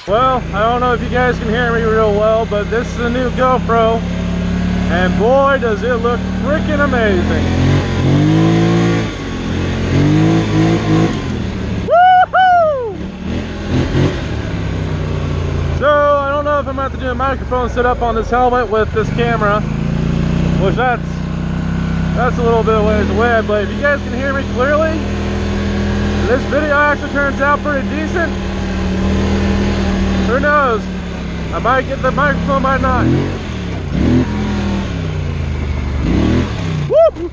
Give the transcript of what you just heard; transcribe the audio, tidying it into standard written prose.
Well, I don't know if you guys can hear me real well, but this is a new GoPro, and boy does it look freaking amazing. Woohoo! So I don't know if I'm going to have to do a microphone setup on this helmet with this camera, which that's a little bit of ways away, but if you guys can hear me clearly, this video actually turns out pretty decent. Who knows? I might get the microphone, might not. Woo!